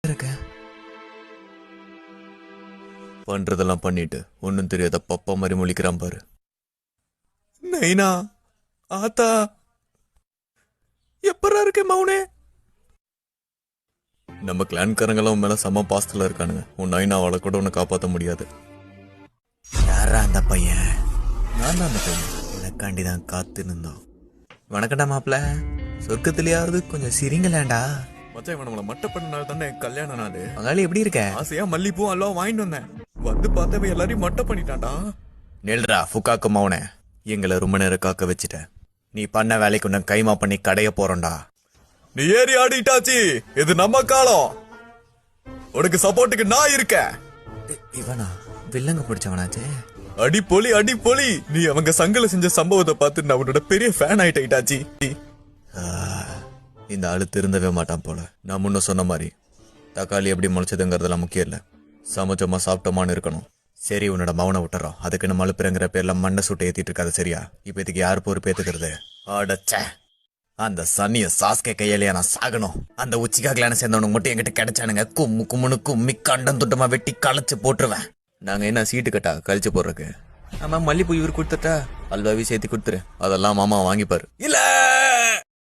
இருக்க பண்றதெல்லாம் பண்ணிட்டு ஒன்னும் தெரியாத பப்பா மாதிரி முழிக்கிறான் பாரு. நைனா ஆத்தா எப்பரா இருக்க மௌனே? நம்ம கிளான்காரங்கெல்லாம் மேல சம பாஸ்தல இருக்கானுங்க. உன் நைனாவால கூட உன்னை காப்பாற்ற முடியாது. யாரா அந்த பையன்? நான் தான் அந்த பையன். எனக்காண்டிதான் காத்து நின்றோம். வணக்கண்டா மாப்பிள்ள. சொர்க்கத்திலேயாவது கொஞ்சம் சிரிங்கலேண்டா. மச்சான் இவன் நம்மள மட்ட பண்ணனால தானே கல்யாண நாள். மகாலி எப்படி இருக்க? ஆசையா மல்லிப்பூ எல்லாம் வாங்கிட்டு வந்தேன். வந்து பார்த்தவன் எல்லாரையும் மட்ட பண்ணிட்டான்டா. நெல்றா ஃபுக்காக்கு மௌனே. எங்களை ரொம்ப நேரம் காக்க வச்சுட்ட. நீ பண்ண வேலைக்கு உன்னை கைமா பண்ணி கடைய போறோம்டா. நீ ஏறி ஆடிட்டாச்சி. இது நம்ம காலம். உனக்கு சப்போர்ட்டுக்கு நான் இருக்கேன். இவனா வில்லங்க பிடிச்சவனாச்சே. அடி பொலி அடி பொலி. நீ அவங்க சங்கல செஞ்ச சம்பவத்தை பார்த்து நான் உன்னோட பெரிய ஃபேன் ஆயிட்டாச்சி. இந்த ஆளு திருந்தவே மாட்டான் போல. நான் முன்ன சொன்ன மாதிரி தக்காளி எப்படி முளைச்சதுங்கிறதெல்லாம் முக்கியம் இல்ல, சமைச்சோமா சாப்பிட்டோமான்னு இருக்கணும். சரி உன்னோட மௌனை விட்டுறோம். அதுக்குன்னு மழுப்புறங்கிற பேர்ல மண்ணை சுட்டு ஏத்திட்டு இருக்காது சரியா? இப்ப இதுக்கு யாரு பொறுப்பு ஏத்துக்கிறது? அடச்ச அந்த சனிய சாஸ்கே கையிலையா நான் சாகணும். அந்த உச்சிக்காகலான சேர்ந்தவனுக்கு மட்டும் என்கிட்ட கிடைச்சானுங்க கும்மு கும்முனு கும்மி கண்டம் துட்டமா வெட்டி களைச்சு போட்டுருவேன். நாங்க என்ன சீட்டு கட்டா கழிச்சு போடுறக்கு? ஆமா மல்லிப்பூ இவர் கொடுத்துட்டா அல்வாவி சேர்த்து கொடுத்துரு. அதெல்லாம் மாமா வாங்கிப்பாரு. இல்ல